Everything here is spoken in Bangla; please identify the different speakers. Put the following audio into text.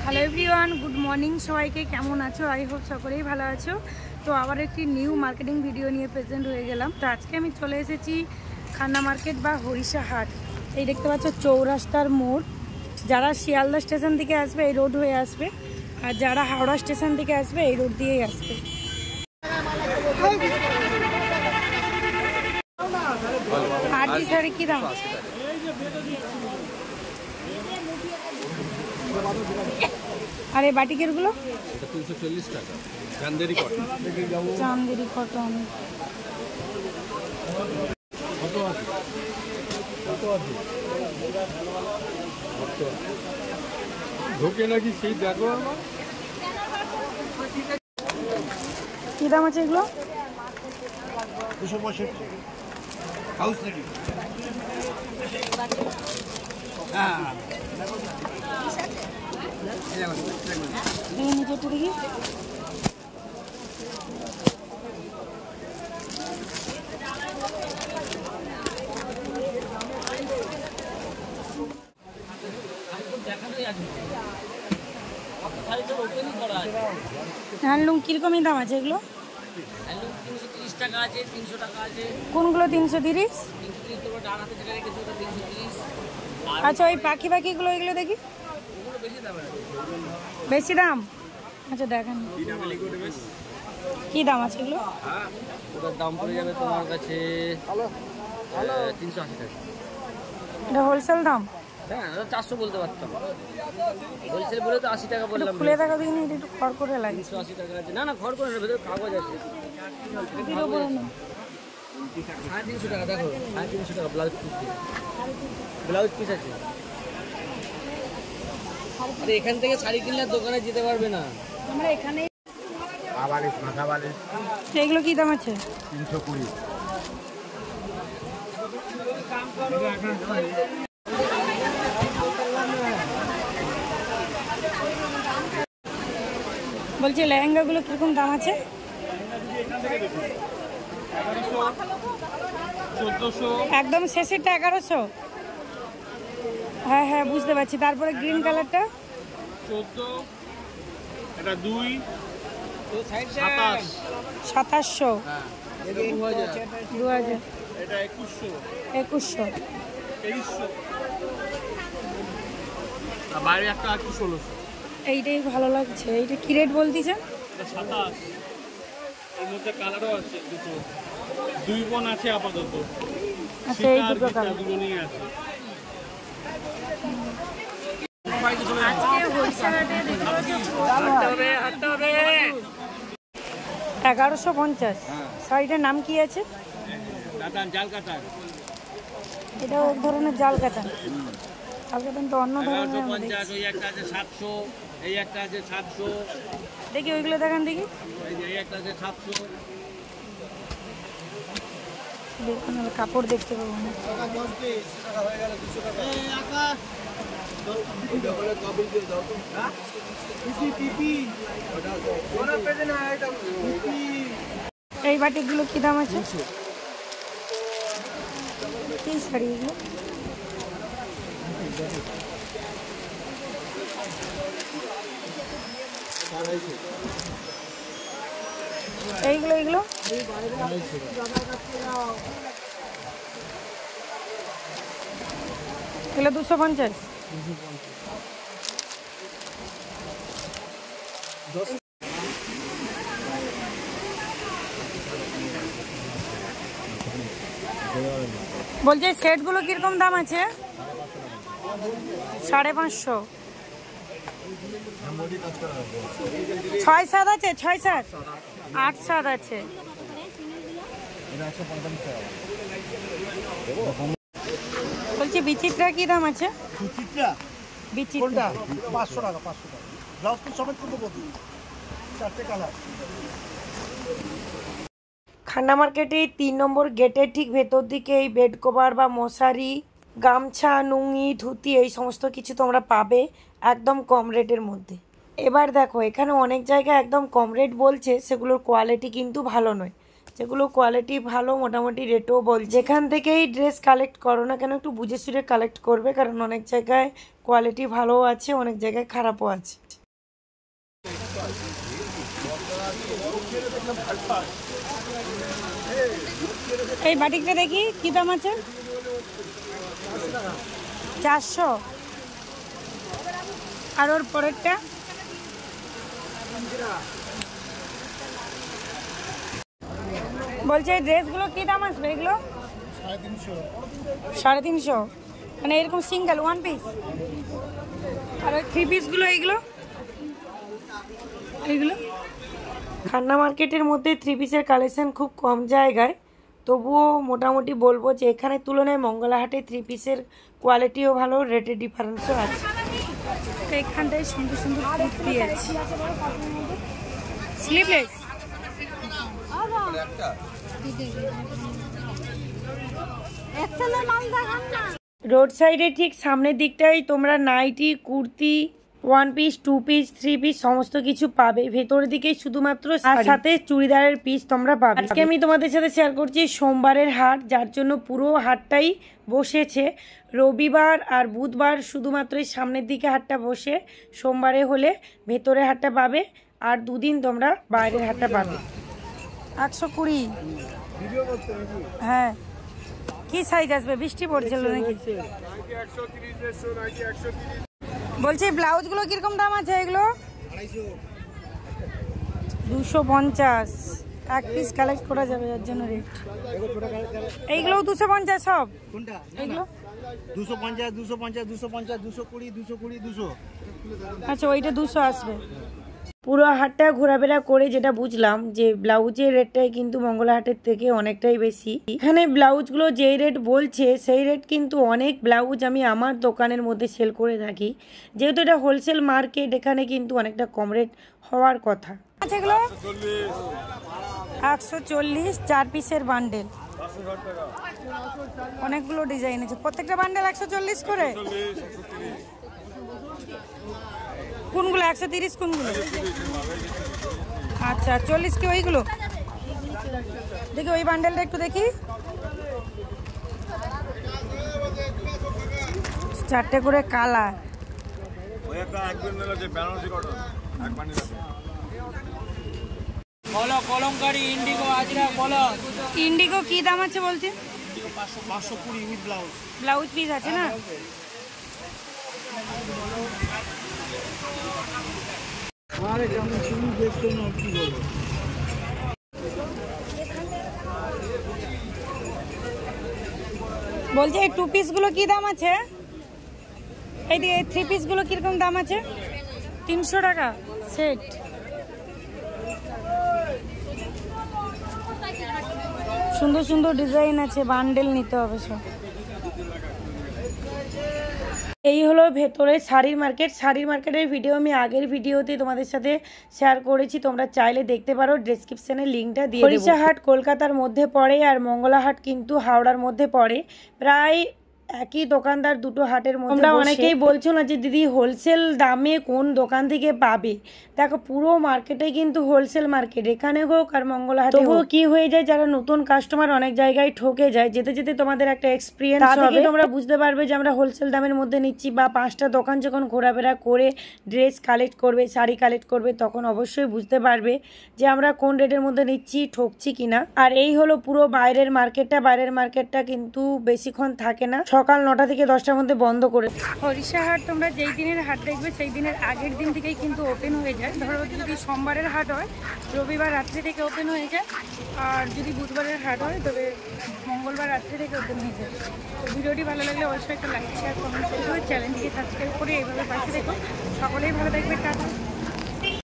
Speaker 1: হ্যালো এভরিওয়ান, গুড মর্নিং সবাইকে। কেমন আছো? আই হোপ সকলেই ভালো আছো। তো আবার একটি নিউ মার্কেটিং ভিডিও নিয়ে প্রেজেন্ট হয়ে গেলাম। তো আজকে আমি চলে এসেছি খান্না মার্কেট বা হরিষা হাট। এই দেখতে পাচ্ছ চৌরাস্তার মোড়। যারা শিয়ালদা স্টেশন থেকে আসবে এই রোড হয়ে আসবে, আর যারা হাওড়া স্টেশন থেকে আসবে এই রোড দিয়েই আসবে। আরজি শাড়ি কি দাম? আর এই বাটিকের গুলো
Speaker 2: 340 টাকা। চান্দেরি কটন।
Speaker 1: চান্দেরি কটন
Speaker 2: কত আছে? ঢোকে নাকি সেই দেখো।
Speaker 1: কি দাম আছে এগুলো?
Speaker 2: 265 হাউস রেডি। হ্যাঁ
Speaker 1: এই নিচেটা দেখি। হ্যান্ডলুম কিরকমই দাম আছে এগুলো?
Speaker 3: 330 টাকা আছে, 300 টাকা আছে।
Speaker 1: কোনগুলো 330?
Speaker 3: 330 তো ডান হাতে জায়গা রেখেছি, ওটা 330।
Speaker 1: আচ্ছা, ওই পাখি পাখিগুলো এগুলো দেখি।
Speaker 3: ওগুলো বেশি দাম আছে।
Speaker 1: বেশি দাম? আচ্ছা দেখান কি দাম আছে এগুলো।
Speaker 3: ওটার দাম পড়ে যাবে তোমার কাছে 380 টাকা।
Speaker 1: এটা হোলসেল দাম?
Speaker 3: হ্যাঁ, 400 বলতে পারতাম, হোলসেল বলে তো 80 টাকা বললাম।
Speaker 1: খুলে দেখা দিন, এটা একটু খড় করে লাগে।
Speaker 3: 380 টাকা আছে। না না, ঘর করে ভেতরে কাগজ আছে। 350 টাকা। দেখো 350 টাকা ব্লাউজ পিস। ব্লাউজ পিস আছে। আরে এখান থেকে শাড়ি কিনলে দোকানে যেতে পারবে না।
Speaker 1: আমরা এখানে
Speaker 2: বালিশ, মাথা বালিশ।
Speaker 1: এগুলো কি দাম আছে?
Speaker 2: 320।
Speaker 1: বলছি লেহেঙ্গাগুলো কিরকম দাম আছে?
Speaker 2: 1400।
Speaker 1: একদম শেষেরটা 1100? হ্যাঁ হ্যাঁ, বুঝতে পারছি। তারপরে গ্রিন কালারটা
Speaker 2: 14, এটা 2,
Speaker 3: তো সাইড
Speaker 1: 2700।
Speaker 3: হ্যাঁ, এটা 2000।
Speaker 1: 2000।
Speaker 2: এটা 2100,
Speaker 1: 2100।
Speaker 2: 2300। আর বাইরে একটা আছে 1600।
Speaker 1: এইটাই ভালো লাগছে। এইটা কি রেট বলতেছেন?
Speaker 2: এটা 27। এর মধ্যে কালারও আছে দুটো, 2 বোন আছে আপাতত।
Speaker 1: আচ্ছা, এই দুটো কালার।
Speaker 2: দুটো নিয়ে আছে।
Speaker 1: আজকে হরিষা হাটে দেখতে পাচ্ছ 1150। শাড়িটার নাম কি আছে?
Speaker 2: কাতান, জাল কাতান।
Speaker 1: এটা এক ধরনের জাল কাতান। জাল কাতান তো অন্য ধরনের।
Speaker 2: 1150। ওই একটা আছে 700, এই একটা আছে 700,
Speaker 1: দেখি ওইগুলো দেখান দেখি।
Speaker 2: এই একটা আছে 700।
Speaker 1: দেখুন, কাপড় দেখতে পাবো না। এই বাটিকগুলো কি দাম আছে? কি শাড়ি এগুলো? এইগুলো এগুলো এগুলো 250। বলছি সেটগুলো কিরকম দাম আছে? 550। 6-7 আছে? 6-7, 8-7 আছে। বলছি বিচিত্রা কি দাম আছে? বিচিত্রা
Speaker 4: 500 টাকা। 500 টাকা ব্লাউজ পিস সমেত কিন্তু বলছি 4টে কালার।
Speaker 1: খান্না মার্কেটে 3 নম্বর গেটের ঠিক ভেতর দিকে এই বেড কভার বা মশারি, গামছা, নুঙ্গি, ধুতি এই সমস্ত কিছু তোমরা পাবে একদম কম রেটের মধ্যে। এবার দেখো, এখানে অনেক জায়গায় একদম কম রেট বলছে, সেগুলোর কোয়ালিটি কিন্তু ভালো নয়। যেগুলো কোয়ালিটি ভালো, মোটামুটি রেটও বল। যেখান থেকেই ড্রেস কালেক্ট করো না কেন একটু বুঝে সুঝে কালেক্ট করবে, কারণ অনেক জায়গায় কোয়ালিটি ভালোও আছে, অনেক জায়গায় খারাপও আছে। এই বাটিকটা দেখি কি দাম আছে? 400। আর ওর পরেরটা? বলছে এই ড্রেসগুলো কি দাম আসবে এগুলো? 350। মানে এরকম সিঙ্গেল ওয়ান পিস? আর ওই 3 পিসগুলো এইগুলো? এইগুলো খান্না মার্কেটের মধ্যে 3 পিসের কালেকশন খুব কম জায়গায়, তবুও মোটামুটি বলবো যে এখানে তুলনায় মঙ্গলাহাটে 3 পিসের কোয়ালিটিও ভালো, রেটের ডিফারেন্সও আছে। তো এখানটায় সুন্দর সুন্দর কুর্তি আছে, স্লিভলেস। রোড সাইডে ঠিক সামনের দিকটাই তোমরা nightie, kurti, 1 piece, 2 piece, 3 piece সমস্ত কিছু পাবে। ভেতরের দিকেই শুধুমাত্র সাথে চুড়িদারের পিস তোমরা পাবে। আজকে আমি তোমাদের সাথে শেয়ার করছি সোমবারের হাট, যার জন্য পুরো হাটটাই বসেছে। রবিবার আর বুধবার শুধুমাত্র সামনের দিকে হাটটা বসে, সোমবারে হলে ভেতরে হাটটা পাবে, আর 2 দিন তোমরা বাইরের হাটটা পাবে। 120। হ্যাঁ, কি সাইজ আসবে? বৃষ্টি পড়ছিল নাকি? বলছি ব্লাউজগুলো কিরকম দাম আছে? এগুলো 250। 1 পিস কালেক্ট করা যাবে, যার জন্য রেট। এইগুলো 250 সব? এগুলো
Speaker 4: 250, 250, 250, 220, 220, 200।
Speaker 1: আচ্ছা, ওইটা 200 আসবে। পুরো হাটটা ঘোরাফেরা করে যেটা বুঝলাম যে ব্লাউজের রেটটাই কিন্তু মঙ্গলাহাটের থেকে অনেকটাই বেশি। এখানে ব্লাউজগুলো যেই রেট বলছে সেই রেট কিন্তু অনেক ব্লাউজ আমি আমার দোকানের মধ্যে সেল করে থাকি। যেহেতু এটা হোলসেল মার্কেট, এখানে কিন্তু অনেকটা কম রেট হওয়ার কথা। আচ্ছা, এগুলো 140, 4 পিসের বান্ডেল। অনেকগুলো ডিজাইন আছে, প্রত্যেকটা বান্ডেল 140 করে। কোনগুলো 130? কোনগুলো? আচ্ছা, 40 কি ওইগুলো? দেখি ওই বান্ডেলটা একটু দেখি। 4টে করে কালার। ইন্ডিগো কি দাম আছে বলছে?
Speaker 4: 520 ব্লাউজ।
Speaker 1: ব্লাউজ পিস আছে না? বলছে এই 2 পিসগুলো কি দাম আছে? এই 3 পিসগুলো কিরকম দাম আছে? 300 টাকা সেট। সুন্দর সুন্দর ডিজাইন আছে, বান্ডেল নিতে হবে সব। এই হলো ভেতরে শাড়ির মার্কেট। শাড়ির মার্কেটের ভিডিও আমি আগের ভিডিওতে তোমাদের সাথে শেয়ার করেছি, তোমরা চাইলে দেখতে পারো, ডেসক্রিপশনে লিঙ্কটা দিয়ে দেবো। হরিষাহাট কলকাতার মধ্যে পড়ে, আর মঙ্গলাহাট কিন্তু হাওড়ার মধ্যে পড়ে। প্রায় একই দোকানদার দুটো হাটের মধ্যে। তোমরা অনেকেই বলছো না যে দিদি হোলসেল দামে কোন দোকান থেকে পাবে। দেখো, পুরো মার্কেটে কিন্তু হোলসেল মার্কেট, এখানে হোক আর মঙ্গলাহাটে হোক। কি হয়ে যায়, যারা নতুন কাস্টমার অনেক জায়গায় ঠকে যায়, যেতে যেতে তোমাদের একটা এক্সপিরিয়েন্স হবে, তোমরা বুঝতে পারবে যে আমরা হোলসেল দামের মধ্যে নিচ্ছি। বা 5টা দোকান যখন ঘোরাফেরা করে ড্রেস কালেক্ট করবে, শাড়ি কালেক্ট করবে, তখন অবশ্যই বুঝতে পারবে যে আমরা কোন রেটের মধ্যে নিচ্ছি, ঠকছি কিনা। আর এই হলো পুরো বাইরের মার্কেটটা। বাইরের মার্কেটটা কিন্তু বেশিক্ষণ থাকে না, সকাল 9টা থেকে 10টার মধ্যে বন্ধ করে। হরিষাহাট তোমরা যেই দিনের হাট দেখবে সেই দিনের আগের দিন থেকেই কিন্তু ওপেন হয়ে যায়। ধরো যদি সোমবারের হাট হয়, রবিবার রাত্রি থেকে ওপেন হয়ে যায়। আর যদি বুধবারের হাট হয়, তবে মঙ্গলবার রাত্রি থেকে ওপেন হয়ে যায়। তো ভিডিওটি ভালো লাগলে অবশ্যই একটা লাইক, শেয়ার, কমেন্ট করে চ্যানেলটিকে সাবস্ক্রাইব করে এইভাবে পাশে দেখো। সকলেই ভালো থাকবে, টাটা।